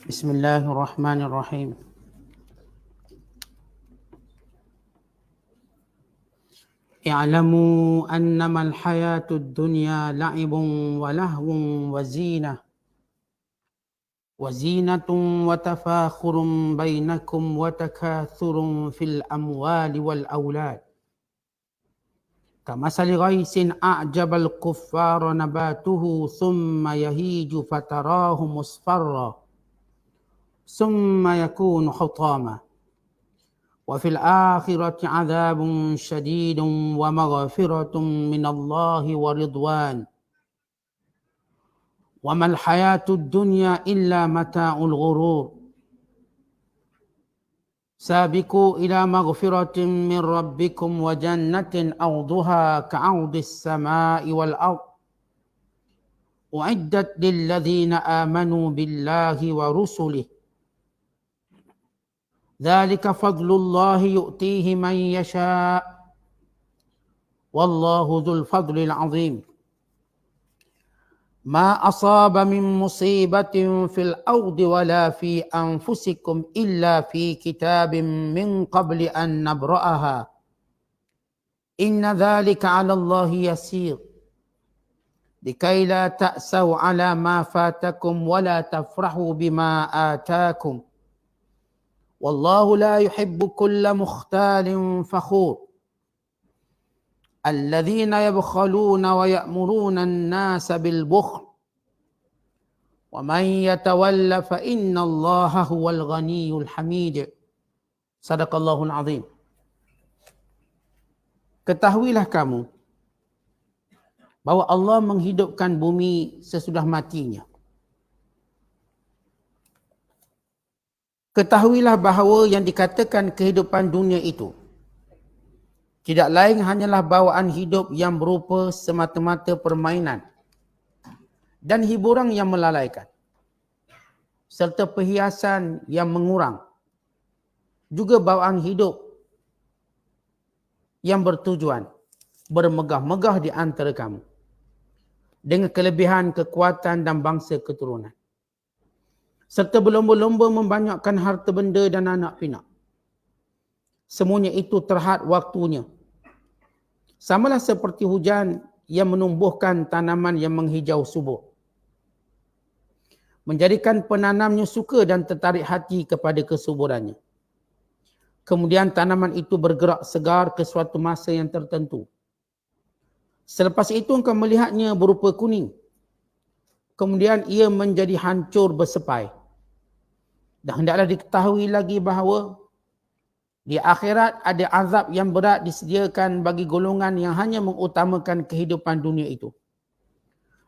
بسم الله الرحمن الرحيم. اعلموا أنما الحياة الدنيا لعب ولهو وزينة وتفاخر بينكم وتكاثر في الأموال والأولاد كمثل غيث أعجب الكفار نباته ثم يهيج فتراه مصفرا ثم يكون حطاما وفي الآخرة عذاب شديد ومغفرة من الله ورضوان وما الحياة الدنيا إلا متاع الغرور سابقوا إلى مغفرة من ربكم وجنة أرضها كعرض السماء والأرض أعدت للذين آمنوا بالله ورسله ذلك فضل الله يؤتيه من يشاء والله ذو الفضل العظيم ما أصاب من مصيبة في الأرض ولا في أنفسكم إلا في كتاب من قبل أن نبرأها إن ذلك على الله يسير لكي لا تأسوا على ما فاتكم ولا تفرحوا بما آتاكم والله لا يحب كل مختال فخور الذين يبخلون ويأمرون الناس بالبخل ومن يتول فإن الله هو الغني الحميد صدق الله العظيم. Ketahuilah kamu bahawa Allah menghidupkan bumi sesudah matinya. Ketahuilah bahawa yang dikatakan kehidupan dunia itu tidak lain hanyalah bawaan hidup yang berupa semata-mata permainan dan hiburan yang melalaikan, serta perhiasan yang mengurang, juga bawaan hidup yang bertujuan bermegah-megah di antara kamu dengan kelebihan kekuatan dan bangsa keturunan, serta berlomba-lomba membanyakkan harta benda dan anak pinak. Semuanya itu terhad waktunya. Samalah seperti hujan yang menumbuhkan tanaman yang menghijau subur, menjadikan penanamnya suka dan tertarik hati kepada kesuburannya. Kemudian tanaman itu bergerak segar ke suatu masa yang tertentu. Selepas itu engkau melihatnya berupa kuning. Kemudian ia menjadi hancur bersepai. Dan hendaklah diketahui lagi bahawa di akhirat ada azab yang berat disediakan bagi golongan yang hanya mengutamakan kehidupan dunia itu.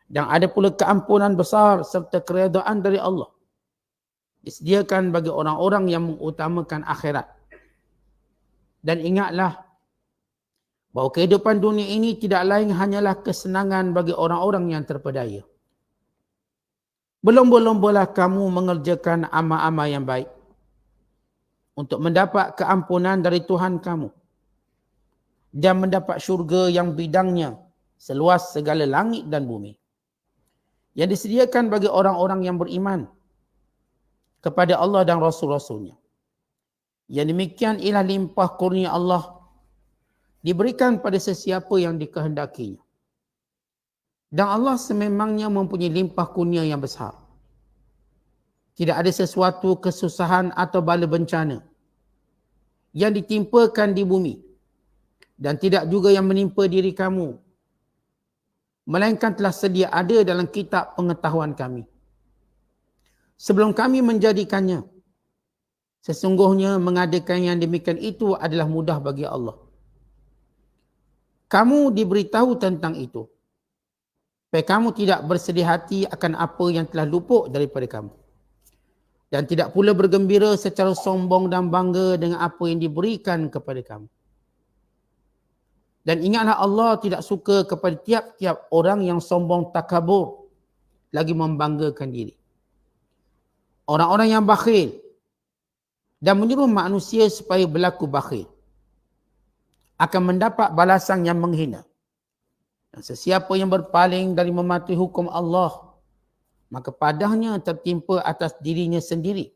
Dan ada pula keampunan besar serta keredaan dari Allah disediakan bagi orang-orang yang mengutamakan akhirat. Dan ingatlah bahawa kehidupan dunia ini tidak lain hanyalah kesenangan bagi orang-orang yang terpedaya. Berlomba-lombalah kamu mengerjakan amal-amal yang baik untuk mendapat keampunan dari Tuhan kamu dan mendapat syurga yang bidangnya seluas segala langit dan bumi, yang disediakan bagi orang-orang yang beriman kepada Allah dan Rasul-Rasulnya. Yang demikian ialah limpah kurnia Allah diberikan pada sesiapa yang dikehendakinya. Dan Allah sememangnya mempunyai limpah kurnia yang besar. Tidak ada sesuatu kesusahan atau bala bencana yang ditimpakan di bumi dan tidak juga yang menimpa diri kamu, melainkan telah sedia ada dalam kitab pengetahuan kami sebelum kami menjadikannya. Sesungguhnya mengadakan yang demikian itu adalah mudah bagi Allah. Kamu diberitahu tentang itu, supaya kamu tidak bersedih hati akan apa yang telah luput daripada kamu. Dan tidak pula bergembira secara sombong dan bangga dengan apa yang diberikan kepada kamu. Dan ingatlah Allah tidak suka kepada tiap-tiap orang yang sombong takabur, lagi membanggakan diri. Orang-orang yang bakhil dan menyuruh manusia supaya berlaku bakhil akan mendapat balasan yang menghina. Dan sesiapa yang berpaling dari mematuhi hukum Allah, maka padahnya tertimpa atas dirinya sendiri.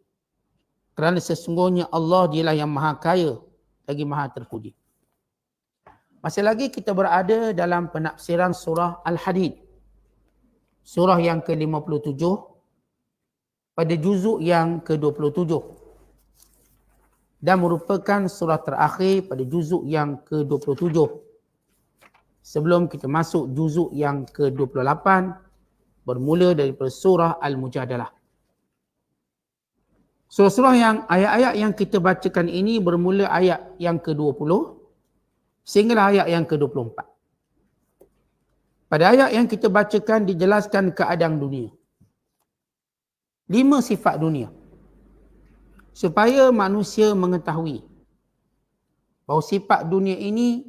Kerana sesungguhnya Allah dialah yang maha kaya lagi maha terpuji. Masih lagi kita berada dalam penafsiran surah Al-Hadid. Surah yang ke-57 pada juzuk yang ke-27. Dan merupakan surah terakhir pada juzuk yang ke-27. Sebelum kita masuk juzuk yang ke-28, bermula daripada surah Al-Mujadalah. Surah-surah yang ayat-ayat yang kita bacakan ini bermula ayat yang ke-20 sehinggalah ayat yang ke-24. Pada ayat yang kita bacakan dijelaskan keadaan dunia. 5 sifat dunia. Supaya manusia mengetahui bahawa sifat dunia ini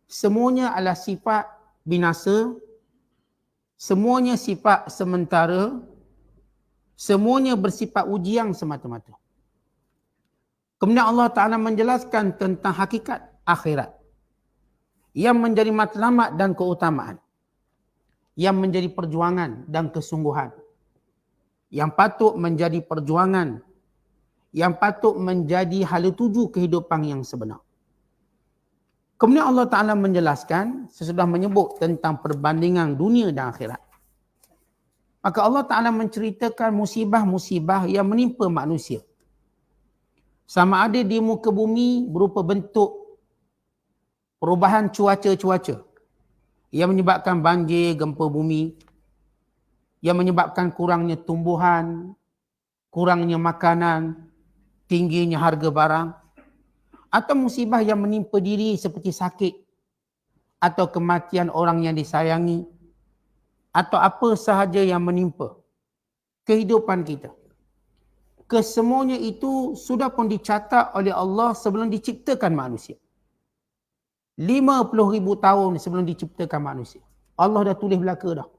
semuanya adalah sifat binasa, semuanya sifat sementara, semuanya bersifat ujian semata-mata. Kemudian Allah Ta'ala menjelaskan tentang hakikat akhirat yang menjadi matlamat dan keutamaan, yang menjadi perjuangan dan kesungguhan, yang patut menjadi perjuangan, yang patut menjadi hala tuju kehidupan yang sebenar. Kemudian Allah Ta'ala menjelaskan sesudah menyebut tentang perbandingan dunia dan akhirat. Maka Allah Ta'ala menceritakan musibah-musibah yang menimpa manusia. Sama ada di muka bumi berupa bentuk perubahan cuaca-cuaca yang menyebabkan banjir, gempa bumi, yang menyebabkan kurangnya tumbuhan, kurangnya makanan, tingginya harga barang, atau musibah yang menimpa diri seperti sakit, atau kematian orang yang disayangi, atau apa sahaja yang menimpa kehidupan kita. Kesemuanya itu sudah pun dicatat oleh Allah sebelum diciptakan manusia. 50,000 tahun sebelum diciptakan manusia. Allah dah tulis belaka dah.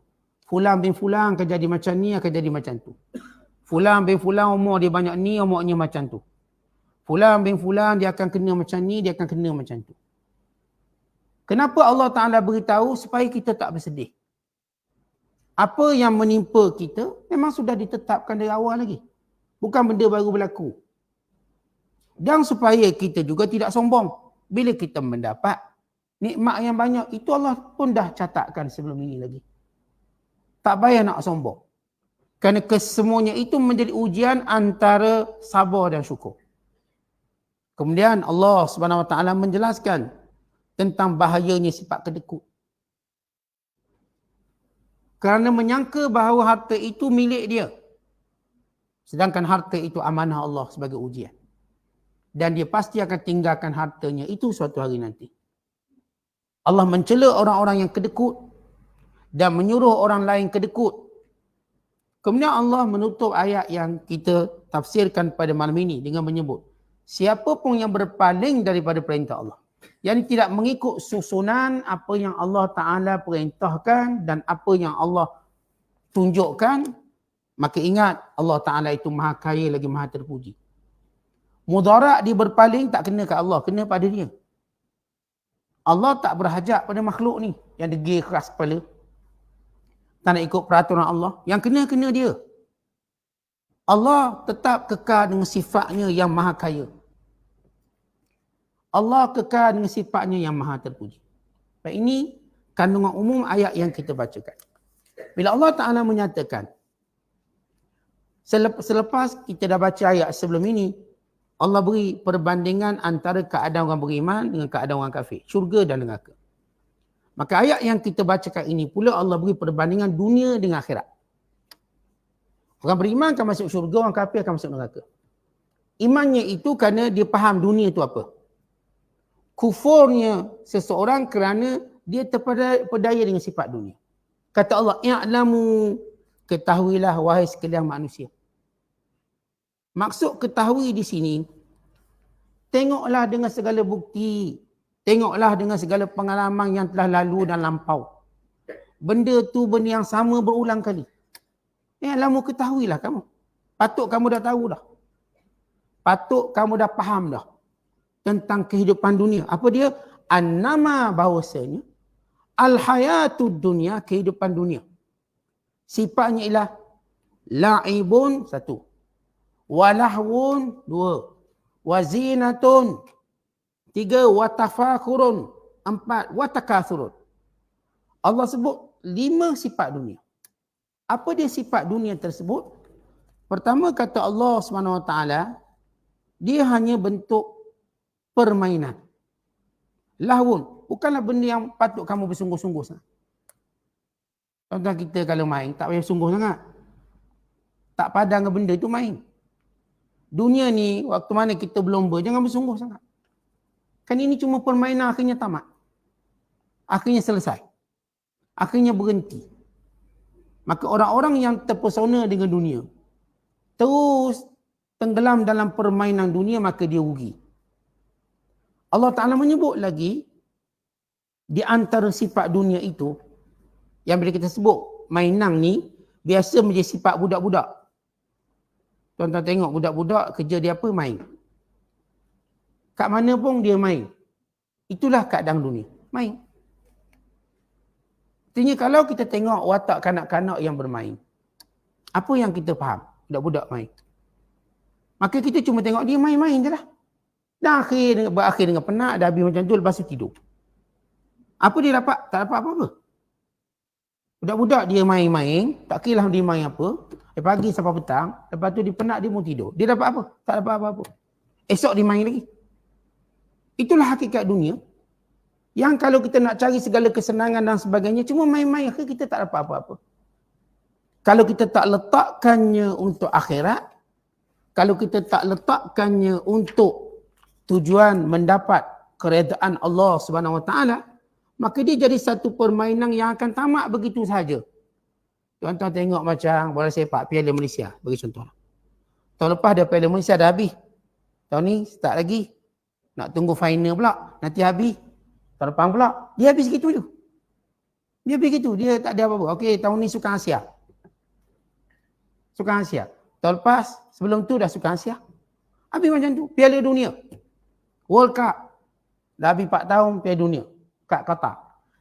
Fulan bin Fulan akan jadi macam ni, akan jadi macam tu. Fulan bin Fulan umur dia banyak ni, umurnya macam tu. Fulan bin Fulan dia akan kena macam ni, dia akan kena macam tu. Kenapa Allah Ta'ala beritahu? Supaya kita tak bersedih. Apa yang menimpa kita memang sudah ditetapkan dari awal lagi. Bukan benda baru berlaku. Dan supaya kita juga tidak sombong. Bila kita mendapat nikmat yang banyak, itu Allah pun dah catatkan sebelum ini lagi. Tak payah nak sombong. Kerana kesemuanya itu menjadi ujian antara sabar dan syukur. Kemudian Allah Subhanahu Wa Taala menjelaskan tentang bahayanya sifat kedekut. Kerana menyangka bahawa harta itu milik dia. Sedangkan harta itu amanah Allah sebagai ujian. Dan dia pasti akan tinggalkan hartanya itu suatu hari nanti. Allah mencela orang-orang yang kedekut dan menyuruh orang lain kedekut. Kemudian Allah menutup ayat yang kita tafsirkan pada malam ini dengan menyebut, siapa pun yang berpaling daripada perintah Allah, yang tidak mengikut susunan apa yang Allah Ta'ala perintahkan dan apa yang Allah tunjukkan, maka ingat Allah Ta'ala itu maha kaya lagi maha terpuji. Mudarat dia berpaling tak kena kat Allah, kena pada dia. Allah tak berhajat pada makhluk ni yang degil keras kepala, tak nak ikut peraturan Allah. Yang kena dia. Allah tetap kekal dengan sifatnya yang maha kaya. Allah kekal dengan sifatnya yang maha terpuji. Dan ini kandungan umum ayat yang kita bacakan. Bila Allah Ta'ala menyatakan, selepas kita dah baca ayat sebelum ini, Allah beri perbandingan antara keadaan orang beriman dengan keadaan orang kafir, syurga dan neraka. Maka ayat yang kita bacakan ini pula Allah beri perbandingan dunia dengan akhirat. Orang beriman akan masuk syurga, orang kafir akan masuk neraka. Imannya itu kerana dia faham dunia itu apa. Kufurnya seseorang kerana dia terpedaya dengan sifat dunia. Kata Allah, i'lamu, ketahuilah wahai sekalian manusia. Maksud ketahui di sini, tengoklah dengan segala bukti, tengoklah dengan segala pengalaman yang telah lalu dan lampau. Benda tu benda yang sama berulang kali. Lama ketahuilah kamu. Patut kamu dah tahu dah. Patut kamu dah faham dah tentang kehidupan dunia. Apa dia? Annama, bahawasanya al-hayatud dunia, kehidupan dunia. Sifatnya ialah La'ibun, satu. Walahwun, dua. Wazinatun, tiga. Watafakurun, empat. Watakathurun. Allah sebut 5 sifat dunia. Apa dia sifat dunia tersebut? Pertama kata Allah SWT, dia hanya bentuk permainan. Lahwun, bukanlah benda yang patut kamu bersungguh-sungguh sangat. Contoh kita kalau main, tak payah sungguh sangat. Tak padang dengan benda itu main. Dunia ni, waktu mana kita berlomba, jangan bersungguh sangat. Kan ini cuma permainan, akhirnya tamat. Akhirnya selesai. Akhirnya berhenti. Maka orang-orang yang terpesona dengan dunia, terus tenggelam dalam permainan dunia, maka dia rugi. Allah Ta'ala menyebut lagi, di antara sifat dunia itu, yang bila kita sebut mainan ni, biasa menjadi sifat budak-budak. Tuan-tuan tengok budak-budak kerja dia apa? Main. Kat mana pun dia main. Itulah keadaan dunia. Main. Artinya kalau kita tengok watak kanak-kanak yang bermain, apa yang kita faham? Budak-budak main. Maka kita cuma tengok dia main-main je lah. Dan berakhir dengan penat, dah habis macam tu, lepas tu tidur. Apa dia dapat? Tak dapat apa-apa. Budak-budak dia main-main, tak kira lah dia main apa. Pagi sampai petang, lepas tu dia penat, dia mau tidur. Dia dapat apa? Tak dapat apa-apa. Esok dia main lagi. Itulah hakikat dunia. Yang kalau kita nak cari segala kesenangan dan sebagainya, cuma main-main, akhirnya kita tak dapat apa-apa. Kalau kita tak letakkannya untuk akhirat, kalau kita tak letakkannya untuk tujuan mendapat keredaan Allah Subhanahu Wa Taala, maka dia jadi satu permainan yang akan tamat begitu sahaja. Tuan-tuan tengok macam bola sepak Piala Malaysia, bagi contoh. Tahun lepas dah Piala Malaysia dah habis. Tahun ni start lagi. Nak tunggu final pula, nanti habis. Tahun depan pula, dia habis gitu je. Dia habis gitu, dia tak ada apa-apa. Okey, tahun ni Sukan Asia. Sukan Asia. Tahun lepas, sebelum tu dah Sukan Asia. Habis macam tu, Piala Dunia. World Cup. Dah habis 4 tahun Piala Dunia kat Qatar.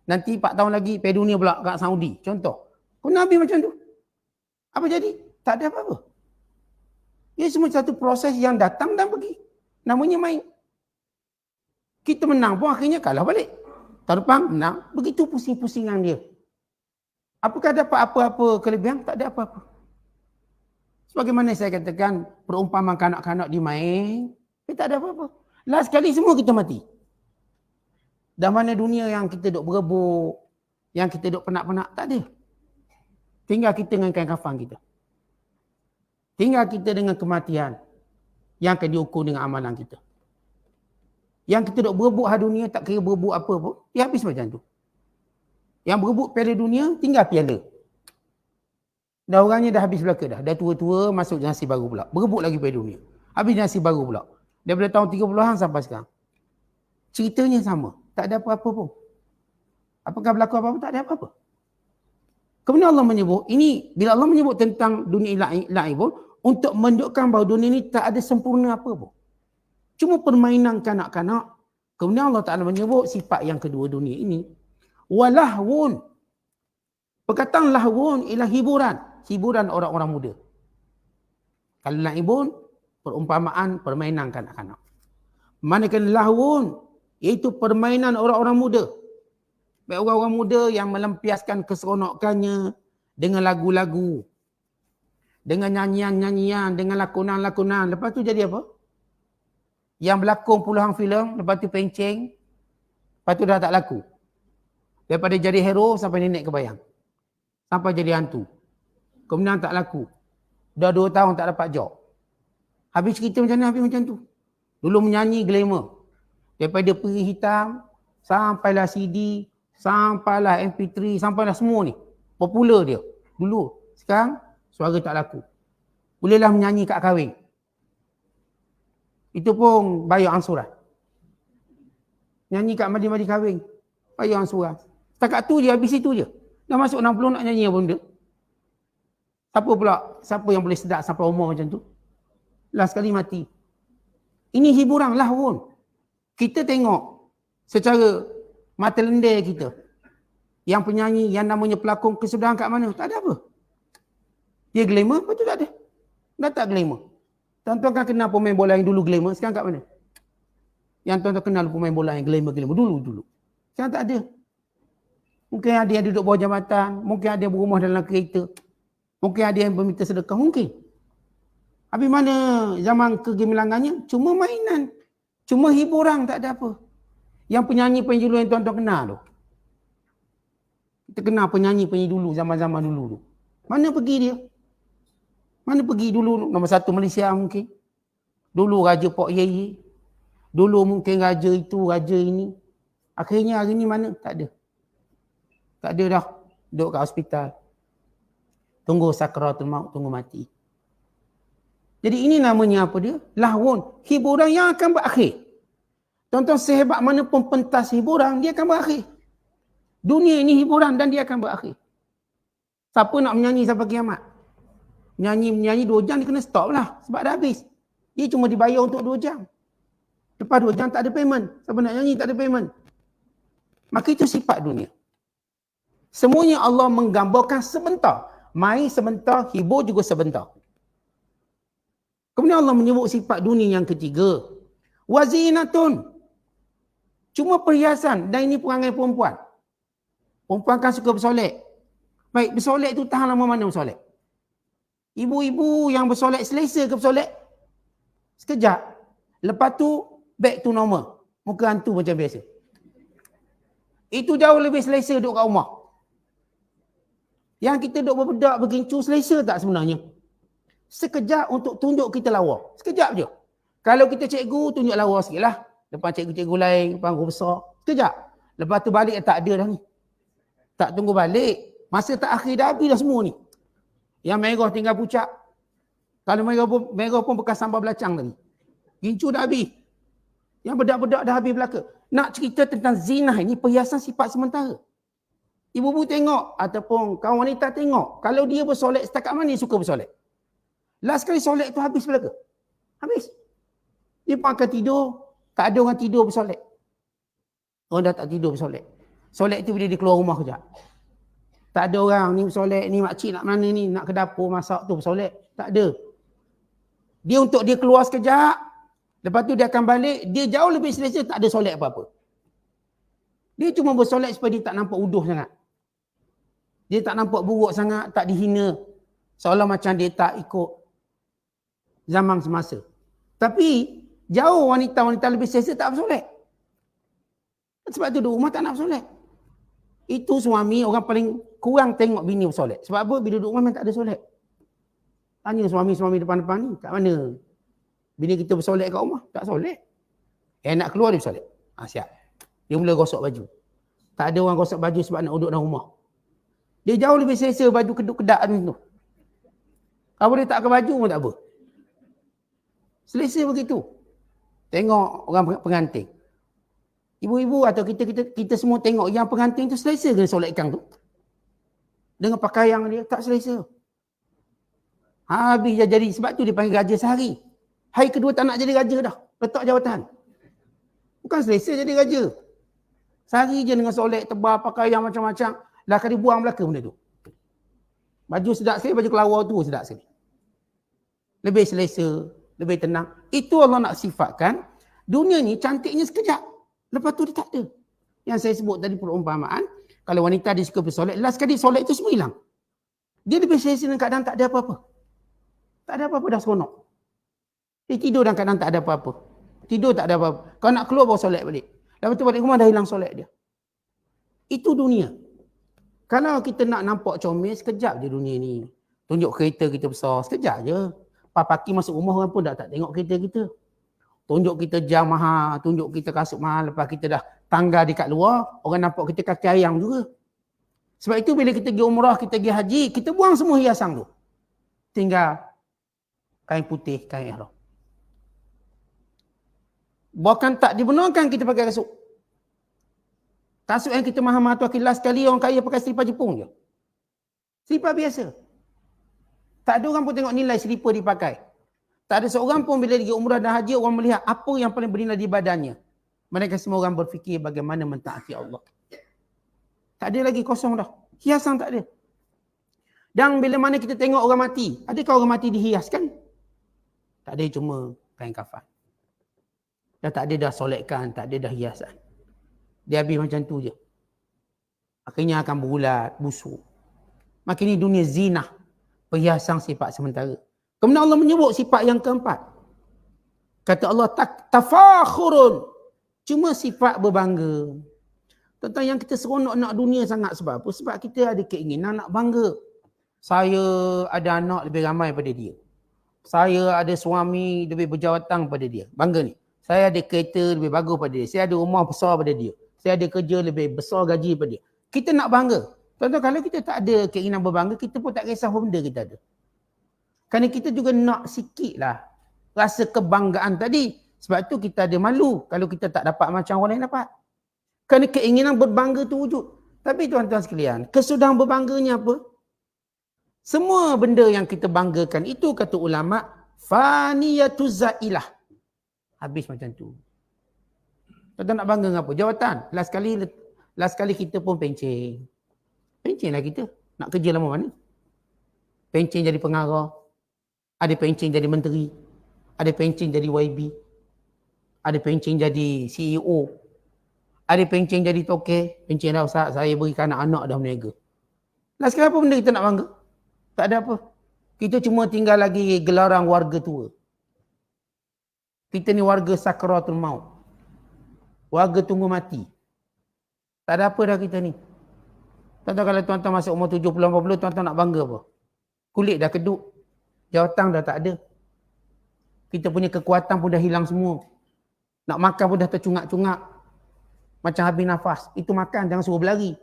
Nanti 4 tahun lagi Piala Dunia pula kat Saudi. Contoh. Kena habis macam tu. Apa jadi? Tak ada apa-apa. Ia semua satu proses yang datang dan pergi. Namanya main. Kita menang pun akhirnya kalah balik. Tahun depan menang. Begitu pusing-pusingan dia. Apakah dapat apa-apa kelebihan? Tak ada apa-apa. Sebagaimana saya katakan, perumpamaan kanak-kanak di main, tak ada apa-apa. Last sekali semua kita mati. Dah mana dunia yang kita duk berebut, yang kita duk penat-penat, tak ada. Tinggal kita dengan kain kafan kita. Tinggal kita dengan kematian yang akan diukur dengan amalan kita. Yang kita duk berebut hari dunia, tak kira berebut apa pun, dia habis macam tu. Yang berebut Piala Dunia, tinggal piala. Dah orangnya dah habis belaka dah. Dah tua-tua, masuk generasi baru pula. Berebut lagi Piala Dunia. Habis generasi baru pula. Daripada tahun 30-an sampai sekarang. Ceritanya sama. Tak ada apa-apa pun. Apakah berlaku apa-apa? Tak ada apa-apa. Kemudian Allah menyebut, ini bila Allah menyebut tentang dunia lain pun, untuk menunjukkan bahawa dunia ini tak ada sempurna apa pun. Cuma permainan kanak-kanak. Kemudian Allah Ta'ala menyebut sifat yang kedua dunia ini. Walahwun. Perkataan lahwun ialah hiburan. Hiburan orang-orang muda. Kalau laibun, perumpamaan permainan kanak-kanak. Manakala lahwun, iaitu permainan orang-orang muda. Baik orang-orang muda yang melampiaskan keseronokannya dengan lagu-lagu, dengan nyanyian-nyanyian, dengan lakonan-lakonan. Lepas tu jadi apa? Yang berlakon puluhan filem, lepas tu penceng, lepas tu dah tak laku. Daripada jadi hero sampai nenek kebayang. Sampai jadi hantu. Kemudian tak laku. Dah 2 tahun tak dapat job. Habis cerita macam ni, habis macam tu. Dulu menyanyi glamour. Daripada peri hitam, sampailah CD, sampailah MP3, sampailah semua ni. Popular dia. Dulu. Sekarang, suara tak laku. Bolehlah menyanyi kat kahwin. Itu pun bayar ansuran. Nyanyi kat madi-madi kahwin. Bayar ansuran. Setakat tu je, habis itu je. Dah masuk 60 nak nyanyi apa benda. Siapa yang boleh sedap sampai umur macam tu? Last sekali mati. Ini hiburan lah pun. Kita tengok secara mata lendai kita. Yang penyanyi, yang namanya pelakon kesudahan kat mana? Tak ada apa. Dia glamour, lepas tu tak ada. Dah tak glamour. Tuan-tuan kan kenal pemain bola yang dulu glamour, sekarang kat mana? Yang tuan-tuan kenal pemain bola yang glamour dulu. Sekarang tak ada. Mungkin ada yang duduk bawah jambatan, mungkin ada yang berumah dalam kereta, mungkin ada yang berminta sedekah, mungkin. Habis mana zaman kegemilangannya? Cuma mainan. Cuma hiburan, tak ada apa. Yang penyanyi-penyanyi dulu yang tuan-tuan kenal tu. Kita kenal penyanyi-penyanyi dulu, zaman-zaman dulu tu. Mana pergi dia? Mana pergi dulu? Nombor satu Malaysia mungkin. Dulu Raja Pok Yeye. Dulu mungkin raja itu, raja ini. Akhirnya hari ni mana? Tak ada. Tak ada dah. Duduk kat hospital. Tunggu sakratul maut, tunggu mati. Jadi ini namanya apa dia? Lahwun. Hiburan yang akan berakhir. Tuan-tuan, sehebat mana pun pentas hiburan, dia akan berakhir. Dunia ini hiburan dan dia akan berakhir. Siapa nak menyanyi sampai kiamat? Menyanyi 2 jam, dia kena stop lah. Sebab dah habis. Dia cuma dibayar untuk 2 jam. Lepas 2 jam tak ada payment. Siapa nak nyanyi tak ada payment. Maka itu sifat dunia. Semuanya Allah menggambarkan sebentar. Main sebentar, hibur juga sebentar. Kemudian Allah menyebut sifat dunia yang ketiga. Wazinatun. Cuma perhiasan. Dan ini perangai perempuan. Perempuan kan suka bersolek. Baik, bersolek tu tahan lama mana bersolek? Ibu-ibu yang bersolek selesa ke bersolek? Sekejap. Lepas tu, back to normal. Muka hantu macam biasa. Itu jauh lebih selesa duduk kat rumah. Yang kita duduk berbedak, bergincu, selesa tak sebenarnya? Sekejap untuk tunjuk kita lawa. Sekejap je. Kalau kita cikgu, tunjuk lawa sikit lah. Depan cikgu-cikgu lain, depan guru besar. Sekejap. Lepas tu balik tak ada dah ni. Tak tunggu balik. Masa tak akhir dah habis dah semua ni. Yang merah tinggal pucat. Kalau merah pun bekas sambal belacang tadi. Gincu dah habis. Yang bedak-bedak dah habis belaka. Nak cerita tentang zina ini perhiasan sifat sementara. Ibu-ibu tengok ataupun kawan wanita tengok. Kalau dia bersolek setakat mana dia suka bersolek. Last kali solek tu habis belaka. Habis. Dia pun akan tidur. Tak ada orang tidur bersolek. Orang dah tak tidur bersolek. Solek tu bila dia keluar rumah kejap. Tak ada orang ni bersolek, ni makcik nak mana ni, nak ke dapur masak tu bersolek. Tak ada. Dia untuk dia keluar sekejap. Lepas tu dia akan balik, dia jauh lebih selesa, tak ada solek apa-apa. Dia cuma bersolek supaya dia tak nampak uduh sangat. Dia tak nampak buruk sangat, tak dihina. Seolah macam dia tak ikut zaman semasa. Tapi jauh wanita-wanita lebih selesa tak bersolek. Sebab tu di rumah tak nak bersolek. Itu suami orang paling kurang tengok bini bersolek. Sebab apa? Bila duduk rumah memang tak ada solek. Tanya suami-suami depan-depan ni, kat mana bini kita bersolek kat rumah? Tak solek. Nak keluar dia bersolek. Siap. Dia mula gosok baju. Tak ada orang gosok baju sebab nak duduk dalam rumah. Dia jauh lebih selesa baju keduk-kedak tu. Kalau dia tak ke baju pun tak apa. Selesa begitu. Tengok orang pengantin. Ibu-ibu atau kita semua tengok yang pengantin tu selesa ke solekkan tu? Dengan pakaian dia tak selesa. Habis dia jadi, sebab tu dia panggil raja sehari. Hari kedua tak nak jadi raja dah. Letak jawatan. Bukan selesa jadi raja. Sehari je dengan solek, tebal, pakaian macam-macam. Dah kali buang belaka benda tu. Baju sedap sekali, baju kelawar tu sedap sekali. Lebih selesa, lebih tenang. Itu Allah nak sifatkan. Dunia ni cantiknya sekejap. Lepas tu dia tak ada. Yang saya sebut tadi perumpamaan, kalau wanita dia suka bersolek, last kali solek tu semua hilang. Dia lebih selesa dalam keadaan tak ada apa-apa. Tak ada apa-apa dah seronok. Dia tidur dalam keadaan tak ada apa-apa. Tidur tak ada apa-apa. Kalau nak keluar bawa solek balik. Lepas tu balik rumah dah hilang solek dia. Itu dunia. Kalau kita nak nampak comel, sekejap je dunia ni. Tunjuk kereta kita besar, sekejap je. Pagi masuk rumah orang pun dah tak tengok kereta kita. Tunjuk kita jam mahal, tunjuk kita kasut mahal, lepas kita dah tangga dekat luar, orang nampak kita kaki ayam juga. Sebab itu bila kita pergi umrah, kita pergi haji, kita buang semua hiasan tu. Tinggal kain putih, kain ihram. Bahkan tak dibenarkan kita pakai kasut. Kasut yang kita mahal-mahal tu last sekali orang kaya pakai selipar Jepun je. Selipar biasa. Tak ada orang pun tengok nilai selipar dipakai. Tak ada seorang pun bila pergi umrah dan haji orang melihat apa yang paling bernilai di badannya. Mereka semua orang berfikir bagaimana mentaati Allah. Tak ada lagi kosong dah. Hiasan tak ada. Dan bila mana kita tengok orang mati, adakah orang mati dihiaskan? Tak ada, cuma kain kafan. Dah tak ada dah solatkan, tak ada dah hiasan. Dia habis macam tu je. Akhirnya akan berulat, busuk. Makin ni dunia zinah, perhiasan sifat sementara. Kemudian Allah menyebut sifat yang keempat. Kata Allah, tafakhurun. Cuma sifat berbangga. Tentang yang kita seronok nak dunia sangat sebab apa? Sebab kita ada keinginan nak bangga. Saya ada anak lebih ramai daripada dia. Saya ada suami lebih berjawatan pada dia. Bangga ni. Saya ada kereta lebih bagus pada dia. Saya ada rumah besar pada dia. Saya ada kerja lebih besar gaji pada dia. Kita nak bangga. Tuan-tuan, kalau kita tak ada keinginan berbangga, kita pun tak kisah apa benda kita ada. Kerana kita juga nak sikit lah rasa kebanggaan tadi. Sebab tu kita ada malu kalau kita tak dapat macam orang lain dapat. Kerana keinginan berbangga tu wujud. Tapi tuan-tuan sekalian, kesudahan berbangganya apa? Semua benda yang kita banggakan itu, kata ulama, faniyatuz zailah. Habis macam tu. Tuan-tuan nak bangga dengan apa? Jawatan. Last kali kita pun pencen. Pencen lah kita. Nak kerja lama mana? Pencen jadi pengarah. Ada pencen jadi menteri. Ada pencen jadi YB. Ada pencen jadi CEO. Ada pencen jadi tokeh. Pencen dah Ustaz, saya berikan anak-anak dah berniaga. Last kali apa benda kita nak bangga? Tak ada apa. Kita cuma tinggal lagi gelaran warga tua. Kita ni warga sakratul maut. Warga tunggu mati. Tak ada apa dah kita ni. Tuan-tuan, kalau tuan-tuan masuk umur 70-80, tuan-tuan nak bangga apa? Kulit dah keduk. Jawatan dah tak ada. Kita punya kekuatan pun dah hilang semua. Nak makan pun dah tercungak-cungak. Macam habis nafas. Itu makan, jangan suruh berlari.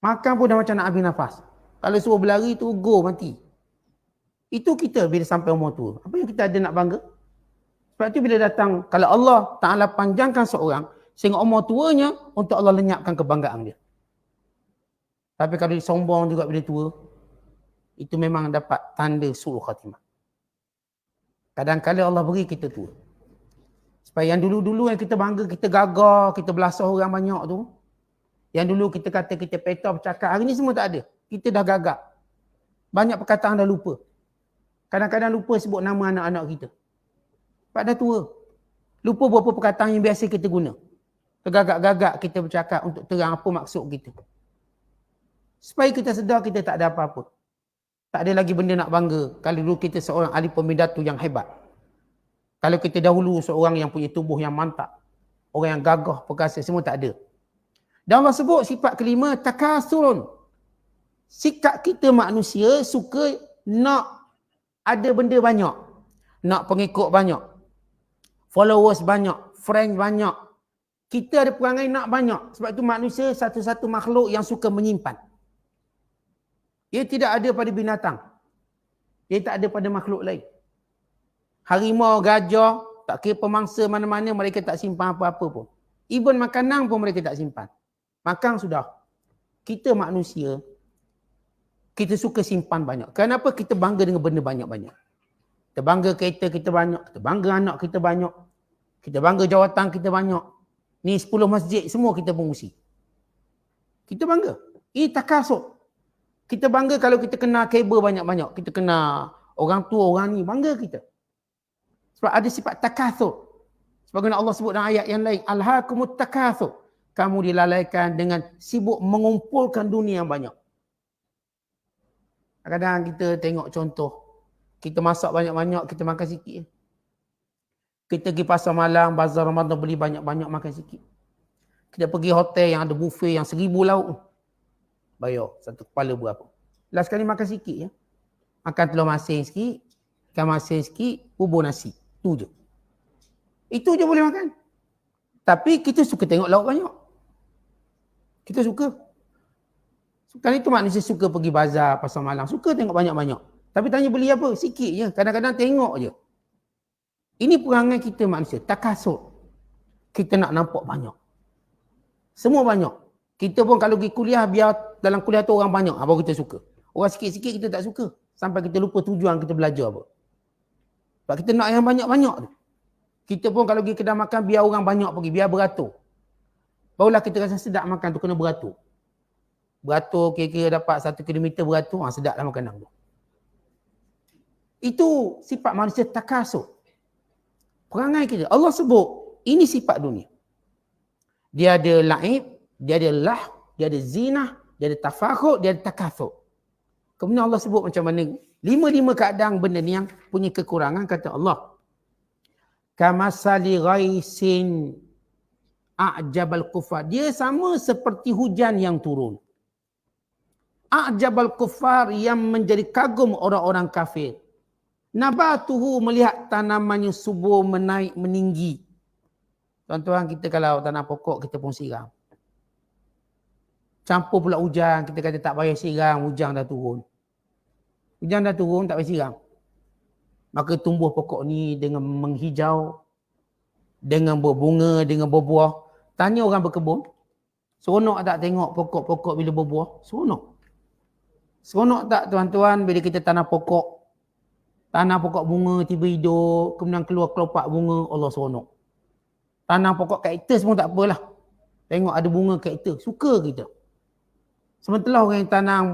Makan pun dah macam nak habis nafas. Kalau suruh berlari tu go mati. Itu kita bila sampai umur tua. Apa yang kita ada nak bangga? Sebab tu bila datang, kalau Allah Ta'ala panjangkan seorang, sehingga umur tuanya, untuk Allah lenyapkan kebanggaan dia. Tapi kalau dia sombong juga bila tua, itu memang dapat tanda suruh khatimah. Kadang-kadang Allah beri kita tua. Supaya yang dulu-dulu yang kita bangga, kita gagah, kita belasah orang banyak tu, yang dulu kita kata kita petah bercakap, hari ni semua tak ada. Kita dah gagap. Banyak perkataan dah lupa. Kadang-kadang lupa sebut nama anak-anak kita. Sebab dah tua. Lupa beberapa perkataan yang biasa kita guna. Tergagak-gagak kita bercakap untuk terang apa maksud kita. Supaya kita sedar kita tak ada apa-apa. Tak ada lagi benda nak bangga. Kalau dulu kita seorang ahli pemidatu yang hebat. Kalau kita dahulu seorang yang punya tubuh yang mantap. Orang yang gagah, perkasa, semua tak ada. Dan Allah sebut sifat kelima, takasurun. Sikap kita manusia suka nak ada benda banyak. Nak pengikut banyak. Followers banyak. Friends banyak. Kita ada perangai nak banyak. Sebab itu manusia satu-satu makhluk yang suka menyimpan. Ia tidak ada pada binatang. Ia tak ada pada makhluk lain. Harimau, gajah, tak kira pemangsa mana-mana, mereka tak simpan apa-apa pun. Even makanan pun mereka tak simpan. Makan sudah. Kita manusia, kita suka simpan banyak. Kenapa kita bangga dengan benda banyak-banyak? Kita bangga kereta kita banyak. Kita bangga anak kita banyak. Kita bangga jawatan kita banyak. Ni 10 masjid, semua kita pengusi. Kita bangga. Ini takasur. Kita bangga kalau kita kena kabel banyak-banyak. Kita kena orang tua, orang ni. Bangga kita. Sebab ada sifat takasur. Sebagaimana Allah sebut dalam ayat yang lain. Alhaakumut takasur. Kamu dilalaikan dengan sibuk mengumpulkan dunia yang banyak. Kadang-kadang kita tengok contoh. Kita masak banyak-banyak, kita makan sikit. Kita pergi pasar malam, bazar Ramadan beli banyak-banyak, makan sikit. Kita pergi hotel yang ada buffet yang 1000 lauk. Bayar satu kepala berapa. Last kali makan sikit ya. Makan telur masin sikit, ikan masin sikit, bubur nasi. Itu je. Itu je boleh makan. Tapi kita suka tengok lauk banyak. Kita suka. Kan itu manusia suka pergi bazar, pasar malam. Suka tengok banyak-banyak. Tapi tanya beli apa? Sikit je. Kadang-kadang tengok je. Ini perangai kita manusia. Takasur. Kita nak nampak banyak. Semua banyak. Kita pun kalau pergi kuliah, biar dalam kuliah tu orang banyak. Baru kita suka. Orang sikit-sikit kita tak suka. Sampai kita lupa tujuan kita belajar apa. Sebab kita nak yang banyak-banyak tu. Kita pun kalau pergi kedai makan, biar orang banyak pergi. Biar beratur. Barulah kita rasa sedap makan tu, kena beratur. Beratur kira-kira dapat 1 kilometer beratur, sedaplah makanan tu. Itu sifat manusia takasur. Perangai kita. Allah sebut, ini sifat dunia. Dia ada laib, dia ada lah, dia ada zinah, dia ada tafakhur, dia ada takathur. Kemudian Allah sebut macam mana 5 keadaan benda ni yang punya kekurangan, kata Allah. Kamasali ghaisin a'jabal kufar. Dia sama seperti hujan yang turun. A'jabal kufar, yang menjadi kagum orang-orang kafir. Nabatuhu, melihat tanamannya subur, menaik, meninggi. Tuan-tuan, kita kalau tanam pokok, kita pun siram. Campur pula hujan, kita kata tak payah siram, hujan dah turun. Hujan dah turun, tak payah siram. Maka tumbuh pokok ni dengan menghijau, dengan berbunga, dengan berbuah. Tanya orang berkebun, seronok tak tengok pokok-pokok bila berbuah? Seronok. Seronok tak tuan-tuan bila kita tanam pokok bunga tiba hidup, kemudian keluar kelopak bunga, Allah seronok. Tanam pokok kaktus pun tak apalah. Tengok ada bunga kaktus, suka kita. Sementara orang yang tanam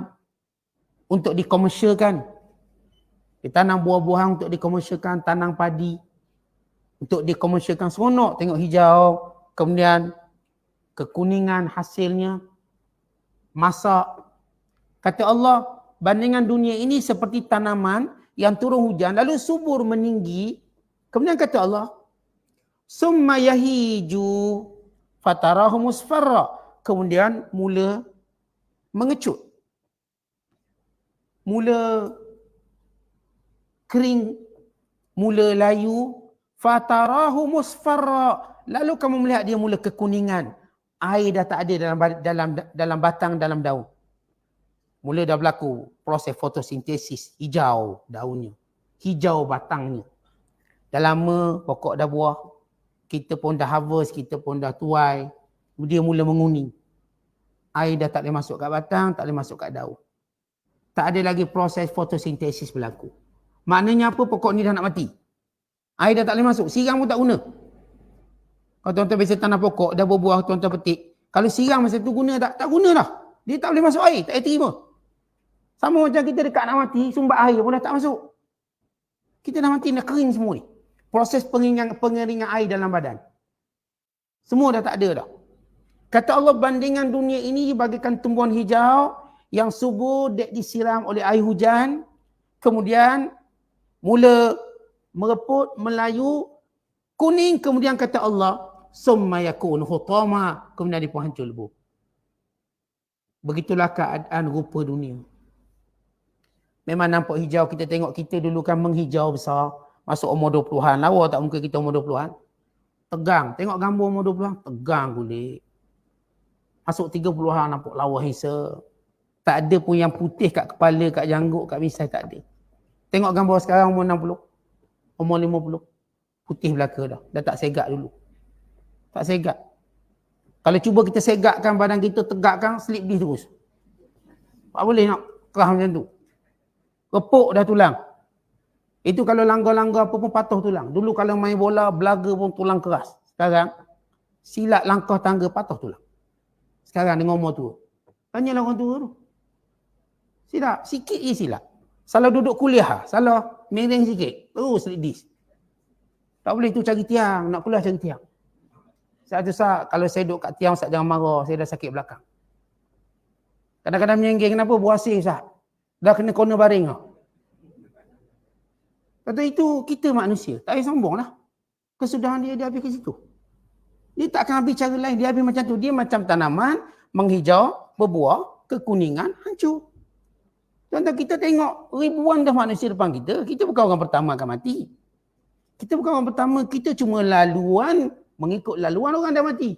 untuk dikomersialkan, dia tanam buah-buahan untuk dikomersialkan, tanam padi untuk dikomersialkan, seronok tengok hijau, kemudian kekuningan hasilnya, masak. Kata Allah, bandingan dunia ini seperti tanaman yang turun hujan lalu subur meninggi. Kemudian kata Allah, summa yahiju fatarahu musfarra, kemudian mula mengecut, mula kering, mula layu, fatarahu musfarra, lalu kamu melihat dia mula kekuningan, air dah tak ada dalam batang, dalam daun. Mula dah berlaku proses fotosintesis, hijau daunnya, hijau batangnya. Dah lama pokok dah buah, kita pun dah harvest, kita pun dah tuai, dia mula menguning. Air dah tak boleh masuk kat batang, tak boleh masuk kat daun. Tak ada lagi proses fotosintesis berlaku. Maknanya apa? Pokok ni dah nak mati. Air dah tak boleh masuk, siram pun tak guna. Kalau tuan-tuan biasa tanam pokok, dah berbuah, tuan-tuan petik. Kalau siram masa tu guna tak? Tak guna dah. Dia tak boleh masuk air, tak boleh terima. Sama macam kita dekat nak mati, sumbat air pun dah tak masuk. Kita dah mati, dah kering semua ni. Proses pengeringan air dalam badan. Semua dah tak ada dah. Kata Allah, bandingan dunia ini bagikan tumbuhan hijau yang subur disiram oleh air hujan. Kemudian mula mereput, melayu, kuning. Kemudian kata Allah, summa yakun hutama, kemudian dia pun hancur lebur. Begitulah keadaan rupa dunia. Memang nampak hijau, kita tengok kita dulu kan menghijau besar. Masuk umur 20-an, lawa tak muka kita umur 20-an? Tegang, tengok gambar umur 20-an, tegang kulit. Masuk 30-an nampak lawa handsome. Tak ada pun yang putih kat kepala, kat janggut, kat misai, tak ada. Tengok gambar sekarang umur 60, umur 50. Putih belaka dah tak segak dulu. Tak segak. Kalau cuba kita segakkan badan kita, tegakkan, slip disc terus. Tak boleh nak kerah macam tu. Repuk dah tulang. Itu kalau langgar-langgar apa pun patah tulang. Dulu kalau main bola, belaga pun tulang keras. Sekarang, silat langkah tangga patah tulang. Sekarang dengan umur tua. Tanyalah orang tua tu. Silap, sikit je silap. Salah duduk kuliah, salah miring sikit. Terus slip disc. Tak boleh tu cari tiang, nak kuliah cari tiang. Saat tu kalau saya duduk kat tiang, Ustaz jangan marah, saya dah sakit belakang. Kadang-kadang menyengging, kenapa? Buasih Ustaz. Dah kena corner baring lah. Kata itu kita manusia, tak payah sombong lah. Kesudahan dia habis ke situ. Dia tak akan habis cara lain, dia habis macam tu. Dia macam tanaman, menghijau, berbuah, kekuningan, hancur. Contoh kita tengok ribuan dah manusia depan kita, kita bukan orang pertama akan mati. Kita bukan orang pertama, kita cuma laluan, mengikut laluan orang dah mati.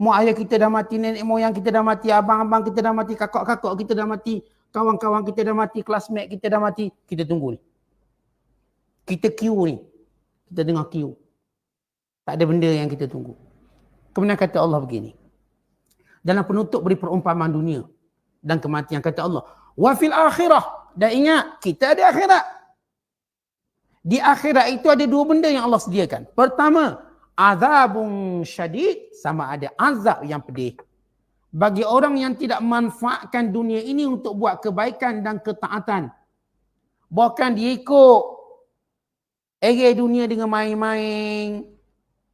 Mak ayah kita dah mati, nenek moyang kita dah mati, abang-abang kita dah mati, kakak-kakak kita dah mati, kawan-kawan kita dah mati, classmate kita dah mati. Kita tunggu ni. Kita queue ni. Kita dengar queue. Tak ada benda yang kita tunggu. Kemudian kata Allah begini. Dalam penutup beri perumpamaan dunia dan kematian, kata Allah, wa fil akhirah. Dan ingat, kita ada akhirat. Di akhirat itu ada dua benda yang Allah sediakan. Pertama, azabun syadid, sama ada azab yang pedih. bagi orang yang tidak manfaatkan dunia ini untuk buat kebaikan dan ketaatan. Bahkan dia ikut dunia dengan main-main,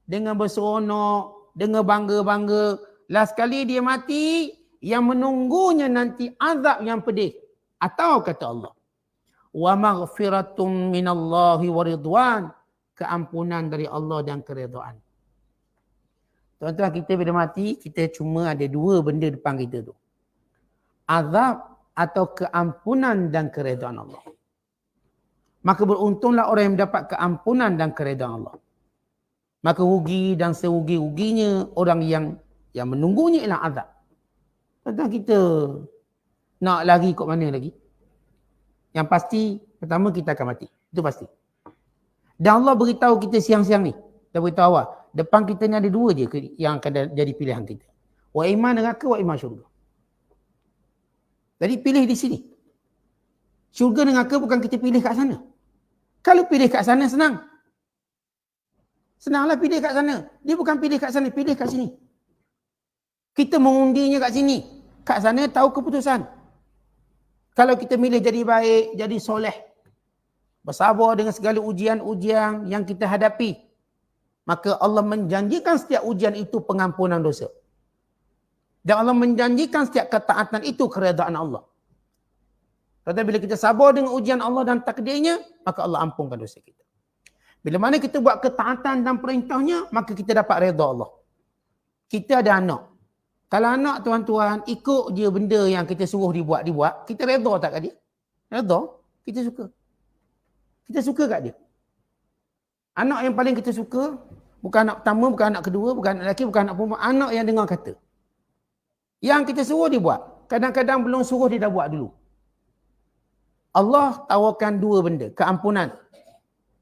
dengan berseronok, dengan bangga-bangga. Last kali dia mati, yang menunggunya nanti azab yang pedih. Atau kata Allah, wa maghfiratum minallahi wa ridwan, keampunan dari Allah dan keridhaan. Tuan-tuan, kita bila mati, kita cuma ada dua benda depan kita tu. Azab atau keampunan dan keridhaan Allah. Maka beruntunglah orang yang mendapat keampunan dan keridhaan Allah. Maka rugi dan serugi-ruginya orang yang menunggunya ialah azab. Tuan-tuan, kita nak lari ikut mana lagi? Yang pasti, pertama kita akan mati. Itu pasti. Dan Allah beritahu kita siang-siang ni. Dia beritahu awak, depan kita ni ada dua je yang akan jadi pilihan kita. Wa iman neraka, wa iman syurga. Jadi pilih di sini. Syurga neraka bukan kita pilih kat sana. Kalau pilih kat sana senang. Senanglah pilih kat sana. Dia bukan pilih kat sana, pilih kat sini. Kita mengundinya kat sini. Kat sana tahu keputusan. Kalau kita milih jadi baik, jadi soleh, bersabar dengan segala ujian-ujian yang kita hadapi, maka Allah menjanjikan setiap ujian itu pengampunan dosa. Dan Allah menjanjikan setiap ketaatan itu keredaan Allah. Tetapi bila kita sabar dengan ujian Allah dan takdirnya, maka Allah ampunkan dosa kita. Bila mana kita buat ketaatan dan perintahnya, maka kita dapat redha Allah. Kita ada anak. Kalau anak tuan-tuan ikut je benda yang kita suruh dibuat, kita redha tak kat dia? Redha, kita suka. Kita suka kat dia. Anak yang paling kita suka, bukan anak pertama, bukan anak kedua, bukan anak lelaki, bukan anak perempuan, anak yang dengar kata. Yang kita suruh dia buat. Kadang-kadang belum suruh dia dah buat dulu. Allah tawarkan dua benda, keampunan.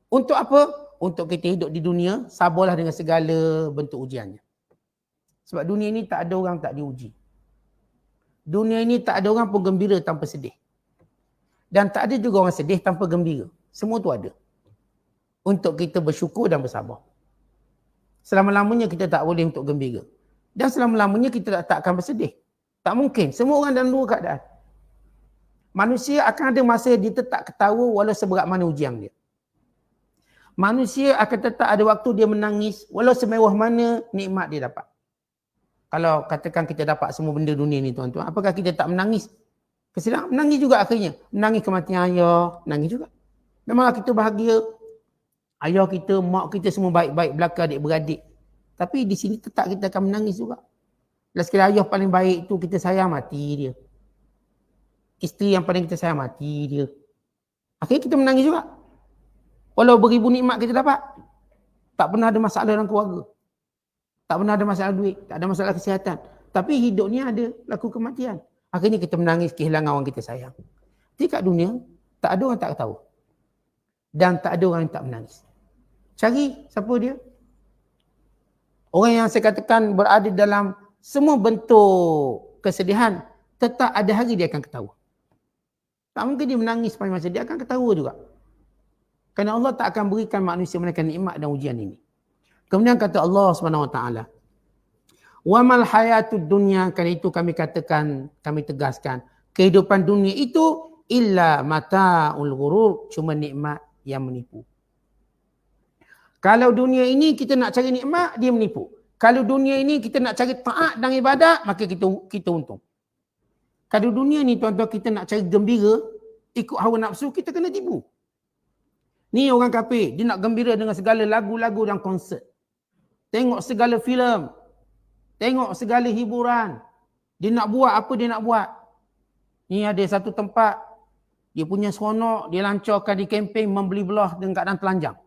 Untuk apa? Untuk kita hidup di dunia, sabarlah dengan segala bentuk ujiannya. Sebab dunia ini tak ada orang tak diuji. Dunia ini tak ada orang pun gembira tanpa sedih. Dan tak ada juga orang sedih tanpa gembira. Semua tu ada. Untuk kita bersyukur dan bersabar. Selama-lamanya kita tak boleh untuk gembira. Dan selama-lamanya kita tak akan bersedih. Tak mungkin. Semua orang dalam dua keadaan. Manusia akan ada masa dia tetap ketawa walau seberat mana ujian dia. Manusia akan tetap ada waktu dia menangis walau semewah mana nikmat dia dapat. Kalau katakan kita dapat semua benda dunia ni tuan-tuan, apakah kita tak menangis? Kesedang menangis juga akhirnya. Menangis kematian ayah, menangis juga. Memanglah kita bahagia. Ayah kita, mak kita semua baik-baik belaka adik-beradik. Tapi di sini tetap kita akan menangis juga. Last kali ayah paling baik tu kita sayang, mati dia. Isteri yang paling kita sayang, mati dia. Akhirnya kita menangis juga. Walau beribu nikmat kita dapat. Tak pernah ada masalah dalam keluarga. Tak pernah ada masalah duit, tak ada masalah kesihatan. Tapi hidup ni ada laku kematian. Akhirnya kita menangis kehilangan orang kita sayang. Di kat dunia, tak ada orang tak tahu. Dan tak ada orang yang tak menangis. Cari siapa dia? Orang yang saya katakan berada dalam semua bentuk kesedihan, tetap ada hari dia akan ketawa. Tak mungkin dia menangis pada masa dia akan ketawa juga. Kerana Allah tak akan berikan manusia melainkan nikmat dan ujian ini. Kemudian kata Allah SWT, wa mal hayatud dunya, kan itu kami katakan, kami tegaskan, kehidupan dunia itu illa mata'ul ghurur, cuma nikmat yang menipu. Kalau dunia ini kita nak cari nikmat, dia menipu. Kalau dunia ini kita nak cari taat dan ibadat, maka kita untung. Kalau dunia ni tuan-tuan kita nak cari gembira, ikut hawa nafsu, kita kena tipu. Ni orang kafir, dia nak gembira dengan segala lagu-lagu dan konsert. Tengok segala filem. Tengok segala hiburan. Dia nak buat apa dia nak buat. Ni ada satu tempat, dia punya seronok, dia lancarkan di kempen membeli belah dengan keadaan telanjang.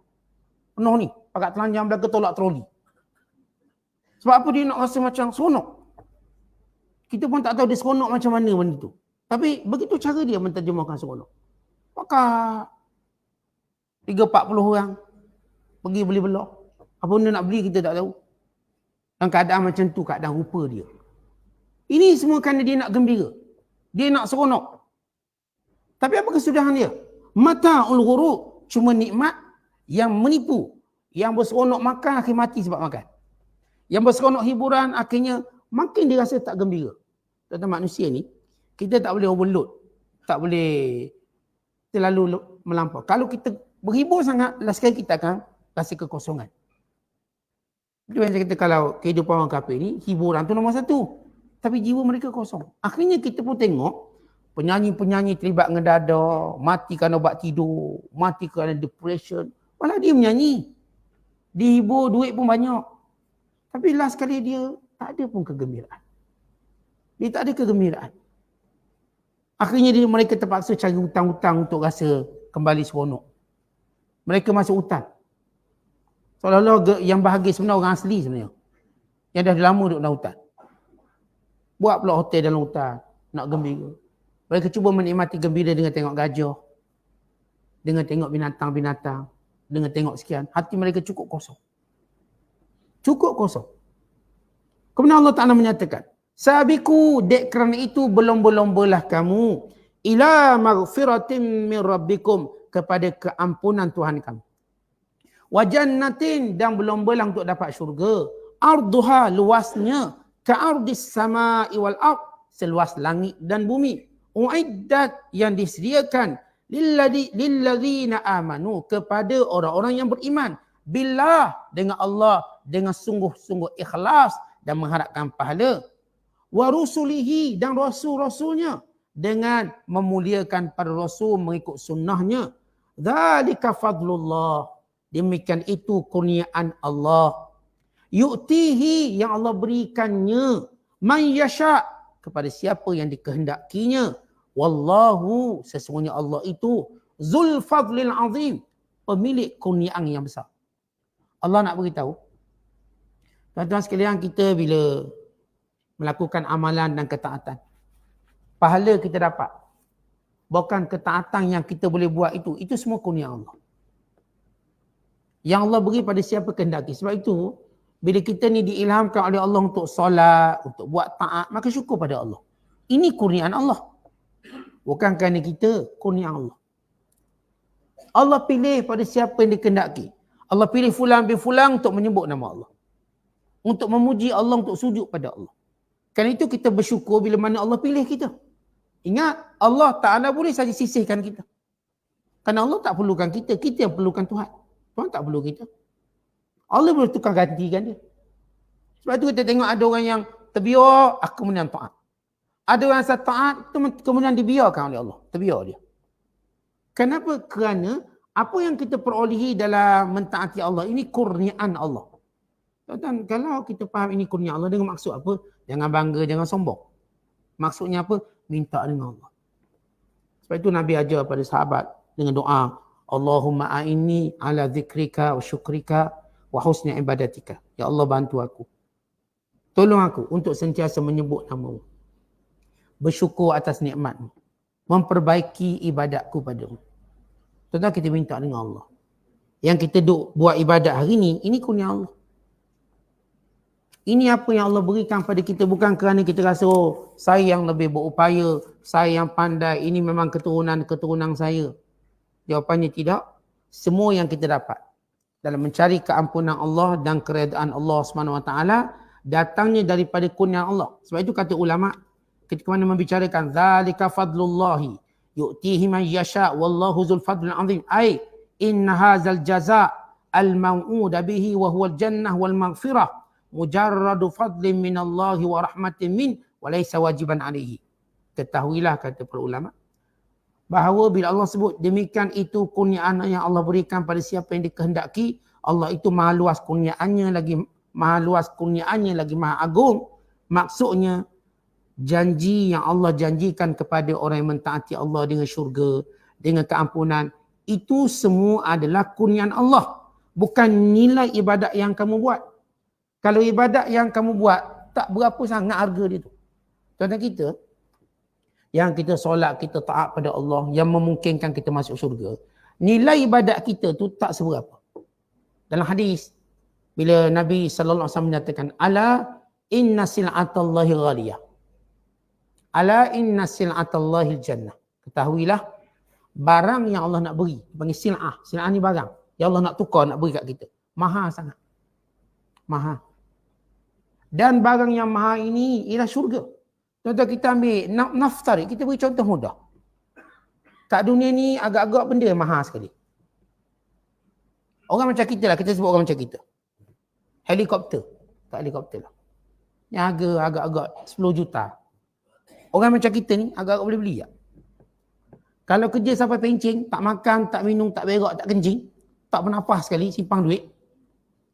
Penuh ni, pakai telanjang belakang tolak troli. Sebab apa dia nak rasa macam seronok? Kita pun tak tahu dia seronok macam mana benda tu. Tapi begitu cara dia menterjemahkan seronok. Pakai 30-40 orang pergi beli belah. Apa benda nak beli kita tak tahu. Dan keadaan macam tu, keadaan rupa dia. Ini semua kerana dia nak gembira. Dia nak seronok. Tapi apa kesudahan dia? Mata'ul ghurur, cuma nikmat yang menipu. Yang berseronok makan, akhir mati sebab makan. Yang berseronok hiburan, akhirnya makin dia rasa tak gembira. Tentang manusia ni, kita tak boleh overload. Tak boleh terlalu melampau. Kalau kita berhibur sangat, last sekali kita akan rasa kekosongan. Itu yang saya kata, kalau kehidupan orang kafir ni, hiburan tu nombor satu. Tapi jiwa mereka kosong. Akhirnya kita pun tengok, penyanyi-penyanyi terlibat ngedadah, mati kerana obat tidur, mati kerana depression. Malah dia menyanyi. Dihibur, duit pun banyak. Tapi last kali dia tak ada pun kegembiraan. Dia tak ada kegembiraan. Akhirnya mereka terpaksa cari hutang-hutang untuk rasa kembali seronok. Mereka masuk hutan. Seolah-olah yang bahagia sebenarnya orang asli sebenarnya. Yang dah lama duduk dalam hutan. Buat pula hotel dalam hutan. Nak gembira. Mereka cuba menikmati gembira dengan tengok gajah. Dengan tengok binatang-binatang. Dengan tengok sekian. Hati mereka cukup kosong. Cukup kosong. Kemudian Allah Ta'ala menyatakan, Sabiku, dek kerana itu berlomba-lombalah kamu ila maghfiratin min rabbikum, kepada keampunan Tuhan kamu. Wa jannatin, dan berlombalah untuk dapat syurga. Arduha, luasnya, ka'ardis sama'i wal ard, seluas langit dan bumi. Uiddat, yang disediakan lilladzina amanu, kepada orang-orang yang beriman. Billah, dengan Allah, dengan sungguh-sungguh ikhlas dan mengharapkan pahala. Wa rusulihi, dan rasul-rasulnya, dengan memuliakan para rasul, mengikut sunnahnya. Dzalika fadlullah, demikian itu kurniaan Allah. Yu'tihi, yang Allah berikannya, man yasha, kepada siapa yang dikehendakinya. Wallahu, sesungguhnya Allah itu zul fadlil azim, pemilik kurniaan yang besar. Allah nak beritahu, tuan-tuan sekalian, kita bila melakukan amalan dan ketaatan, pahala kita dapat. Bukan ketaatan yang kita boleh buat itu semua kurnia Allah. Yang Allah beri pada siapa kehendaki. Sebab itu, bila kita ni diilhamkan oleh Allah untuk solat, untuk buat taat, maka syukur pada Allah. Ini kurniaan Allah. Bukan kerana kita, kurnia Allah. Allah pilih pada siapa yang dikehendaki. Allah pilih fulan bin fulan untuk menyebut nama Allah. Untuk memuji Allah, untuk sujud pada Allah. Kerana itu kita bersyukur bila mana Allah pilih kita. Ingat, Allah Ta'ala boleh saja sisihkan kita. Kerana Allah tak perlukan kita, kita yang perlukan Tuhan. Tuhan tak perlu kita. Allah boleh tukar gantikan dia. Sebab itu kita tengok ada orang yang terbiar, kemudian taat. Ada orang yang taat, kemudian dibiarkan oleh Allah. Terbiar dia. Kenapa? Kerana apa yang kita perolehi dalam mentaati Allah, ini kurniaan Allah. Tuan-tuan, kalau kita faham ini kurnia Allah dengan maksud apa? Jangan bangga, jangan sombong. Maksudnya apa? Minta dengan Allah. Sebab itu Nabi ajar pada sahabat dengan doa, Allahumma a'inni ala zikrika wa syukrika wa husni ibadatika. Ya Allah, bantu aku. Tolong aku untuk sentiasa menyebut nama-Mu. Bersyukur atas nikmat-Mu. Memperbaiki ibadatku padamu. Tuan-tuan, kita minta dengan Allah. Yang kita duk buat ibadat hari ini kurnia Allah. Ini apa yang Allah berikan pada kita, bukan kerana kita rasa, oh, saya yang lebih berupaya, saya yang pandai, ini memang keturunan saya. Jawapannya tidak. Semua yang kita dapat dalam mencari keampunan Allah dan keredaan Allah SWT datangnya daripada kurnia Allah. Sebab itu kata ulama, ketika mana membicarakan zalika fadlullahi yu'tihi man yasha wallahu zul fadlil azim, ai inna hadzal jaza' al maw'uda bihi wa huwa al jannah wal maghfirah mujarradu fadlin minallahi wa rahmatin min wa laysa wajiban alaihi. Ketahuilah, kata para ulama, bahawa bila Allah sebut demikian itu kurniaan yang Allah berikan pada siapa yang dikehendaki, Allah itu maha luas kurniaannya, lagi maha agung. Maksudnya janji yang Allah janjikan kepada orang yang mentaati Allah dengan syurga, dengan keampunan, itu semua adalah kurniaan Allah, bukan nilai ibadat yang kamu buat. Kalau ibadat yang kamu buat tak berapa sangat harga dia tu. Tuan-tuan, kita yang kita solat, kita taat pada Allah, yang memungkinkan kita masuk syurga, nilai ibadat kita tu tak seberapa. Dalam hadis, bila Nabi SAW menyatakan, Ala inna sil'atallahi ghaliyah. Ala inna sil'atallahi jannah. Ketahuilah, barang yang Allah nak beri, panggil sil'ah. Sil'ah ni barang yang Allah nak tukar, nak beri kat kita, mahal sangat. Mahal. Dan barang yang mahal ini ialah syurga. Contoh kita ambil naftarik, kita beri contoh mudah. Kat dunia ni agak-agak benda yang mahal sekali. Orang macam kita lah, kita sebut orang macam kita. Helikopter. Tak helikopter lah. Yang harga agak-agak 10 juta. Orang macam kita ni agak-agak boleh beli tak? Kalau kerja sampai pencing, tak makan, tak minum, tak berak, tak kencing, tak bernafas sekali, simpang duit,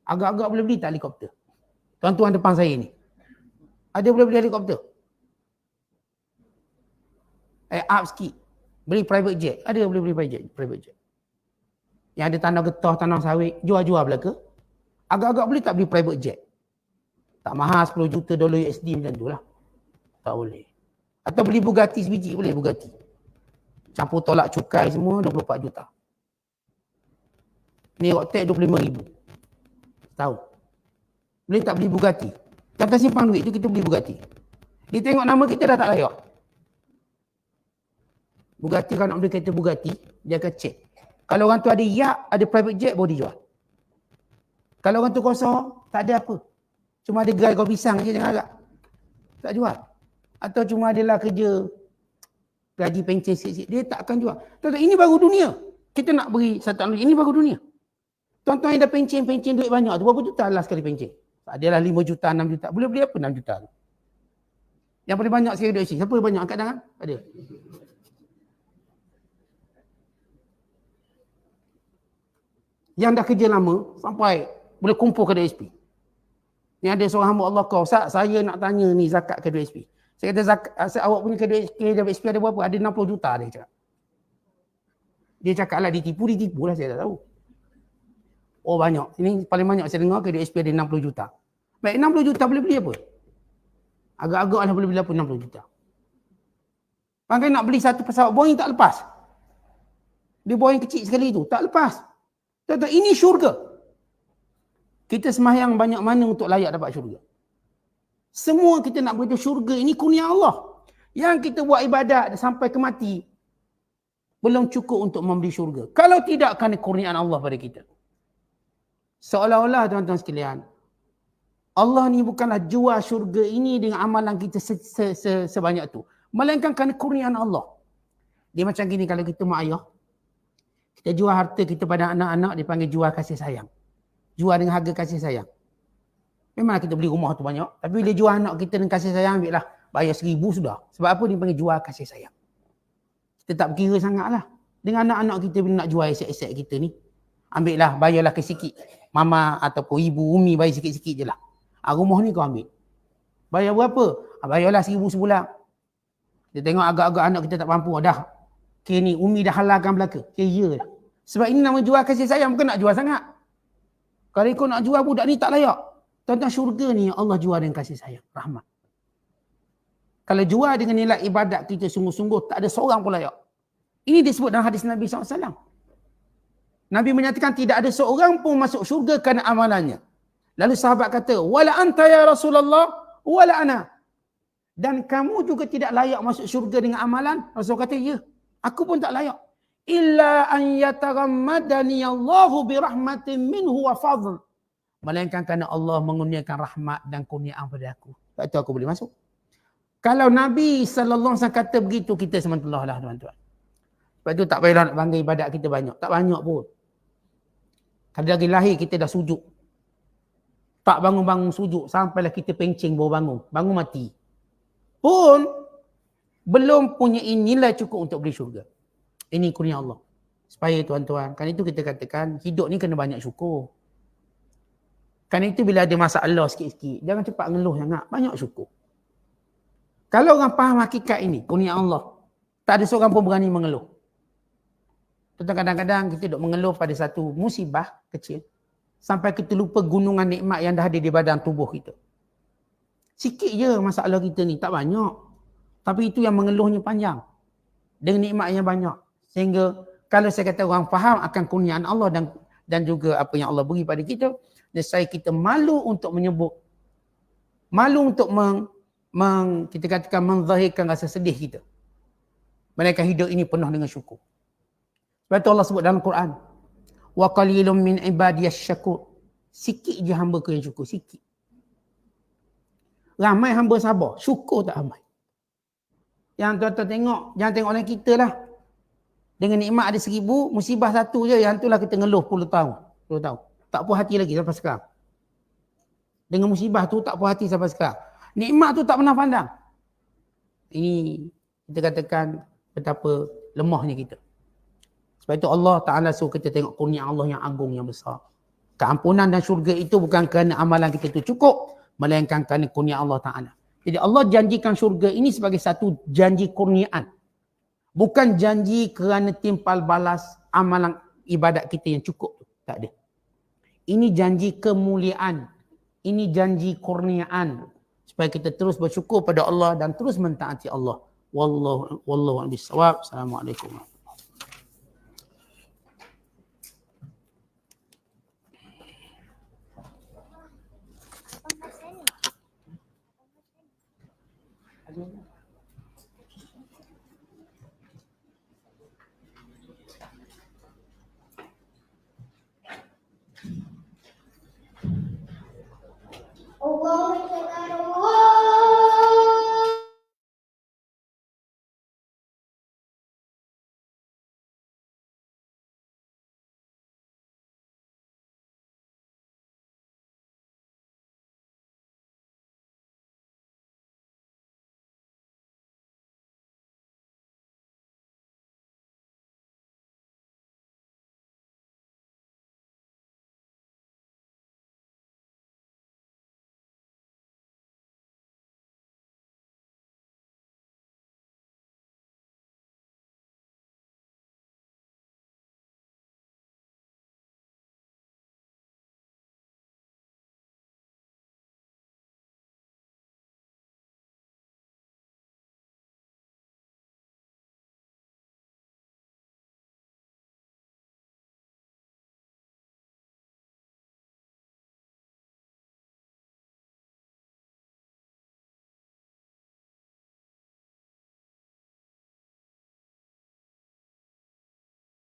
agak-agak boleh beli tak helikopter? Tuan-tuan depan saya ni. Ada boleh beli helikopter? Up sikit. Beli private jet. Ada boleh beli private jet. Yang ada tanah getah, tanah sawit, jual-jual belaka. Agak-agak boleh tak beli private jet? Tak mahal 10 juta dolar USD macam tu lah. Tak boleh. Atau beli Bugatti sebiji, boleh Bugatti. Campur tolak cukai semua 24 juta. Ni Rocktek 25,000. Tahu. Boleh tak beli Bugatti? Kata simpan duit tu kita beli Bugatti. Dia tengok nama kita dah tak layak. Bugatti, kalau nak beli kereta Bugatti, dia akan cek. Kalau orang tu ada yacht, ada private jet, boleh dijual. Kalau orang tu kosong, tak ada apa. Cuma ada gerai kau pisang je, jangan harap. Tak jual. Atau cuma adalah kerja gaji pencen sikit-sikit, dia tak akan jual. Tuan-tuan, ini baru dunia. Kita nak beri satu teknologi, ini baru dunia. Tuan-tuan yang dah pencen duit banyak tu, berapa juta lah sekali pencen? Adalah 5 juta, 6 juta. Boleh beli apa 6 juta tu? Yang paling banyak sekali duit sini. Siapa yang banyak angkat tangan? Ada. Yang dah kerja lama, sampai boleh kumpul ke DSP. Ni ada seorang hamba Allah kau, Ustaz, saya nak tanya ni zakat ke DSP. Saya kata, awak punya ke DSP ada berapa? Ada 60 juta dia cakap. Dia cakap lah ditipu lah, saya tak tahu. Oh banyak. Ini paling banyak saya dengar ke DSP ada 60 juta. Baik, 60 juta boleh beli apa? Agak-agak lah boleh beli apa 60 juta. Pakai nak beli satu pesawat Boeing tak lepas. Dia Boeing kecil sekali tu, tak lepas. Tuan-tuan, ini syurga. Kita sembahyang banyak mana untuk layak dapat syurga? Semua kita nak beritahu syurga ini kurnia Allah. Yang kita buat ibadat sampai ke mati, belum cukup untuk membeli syurga. Kalau tidak, kerana kurniaan Allah pada kita. Seolah-olah tuan-tuan sekalian, Allah ni bukanlah jual syurga ini dengan amalan kita sebanyak tu. Melainkan kerana kurniaan Allah. Dia macam gini, kalau kita mak ayah, kita jual harta kita pada anak-anak, dipanggil jual kasih sayang. Jual dengan harga kasih sayang. Memanglah kita beli rumah tu banyak, tapi bila jual anak kita dengan kasih sayang, ambil lah, bayar 1,000 sudah. Sebab apa dipanggil jual kasih sayang? Kita tak berkira sangat lah. Dengan anak-anak kita bila nak jual aset-aset kita ni, ambil lah, bayarlah ke sikit. Mama ataupun ibu, umi bayar sikit-sikit je lah. Rumah ni kau ambil. Bayar berapa? Bayarlah 1,000 sebulan. Dia tengok agak-agak anak kita tak mampu. Dah. Okay ni, umi dah halalkan belaka. Okay, ya lah. Sebab ini nama jual kasih sayang, bukan nak jual sangat. Kalau kau nak jual budak ni tak layak. Tuan-tuan, syurga ni Allah jual dengan kasih sayang, rahmat. Kalau jual dengan nilai ibadat kita sungguh-sungguh, tak ada seorang pun layak. Ini disebut dalam hadis Nabi SAW. Nabi menyatakan tidak ada seorang pun masuk syurga kerana amalannya. Lalu sahabat kata, wala anta ya Rasulullah, wala ana. Dan kamu juga tidak layak masuk syurga dengan amalan. Rasul kata, ya, aku pun tak layak. Illa an yatagammadani Allahu birahmatin minhu wa fadl. Melainkan kerana Allah mengurniakan rahmat dan kurniaan pada aku. Sebab itu aku boleh masuk. Kalau Nabi SAW kata begitu, kita sementara lah tuan-tuan. Sebab itu tak payahlah nak bangga ibadat kita banyak. Tak banyak pun. Kalau dari lahir kita dah sujud. Tak bangun-bangun sujud. Sampailah kita pencing baru bangun. Bangun mati. Pun belum punya nilai cukup untuk beli syurga. Ini kurnia Allah. Supaya tuan-tuan, kan itu kita katakan hidup ni kena banyak syukur. Kan itu bila ada masalah sikit-sikit, jangan cepat ngeluh sangat. Banyak syukur. Kalau orang faham hakikat ini, kurnia Allah, tak ada seorang pun berani mengeluh. Kadang-kadang kita duk mengeluh pada satu musibah kecil, sampai kita lupa gunungan nikmat yang dah ada di badan tubuh kita. Sikit je masalah kita ni, tak banyak. Tapi itu yang mengeluhnya panjang. Dengan nikmat yang banyak. Sehingga kalau saya kata orang faham akan kurniaan Allah dan juga apa yang Allah beri pada kita, nescaya kita malu untuk menyebut, malu untuk kita katakan menzahirkan rasa sedih kita. Mereka hidup ini penuh dengan syukur. Sebab itu Allah sebut dalam Quran, wa qalilum min ibadiyasy syakur. Sikit je hamba-Ku yang syukur, sikit. Ramai hamba sabar. Syukur tak ramai. Yang tuan-tuan tengok, jangan tengok orang kita lah. Dengan nikmat ada 1000, musibah satu je. Yang tu lah kita ngeluh 10 tahun. 10 tahun. Tak puas hati lagi sampai sekarang. Dengan musibah tu tak puas hati sampai sekarang. Nikmat tu tak pernah pandang. Ini kita katakan betapa lemahnya kita. Sebab itu Allah Ta'ala suruh kita tengok kurnia Allah yang agung, yang besar. Keampunan dan syurga itu bukan kerana amalan kita itu cukup, melainkan kerana kurnia Allah Ta'ala. Jadi Allah janjikan syurga ini sebagai satu janji kurniaan. Bukan janji kerana timpal balas amalan ibadat kita yang cukup. Tak ada. Ini janji kemuliaan. Ini janji kurniaan. Supaya kita terus bersyukur pada Allah dan terus mentaati Allah. Wallahu a'lam bishawab. Assalamualaikum.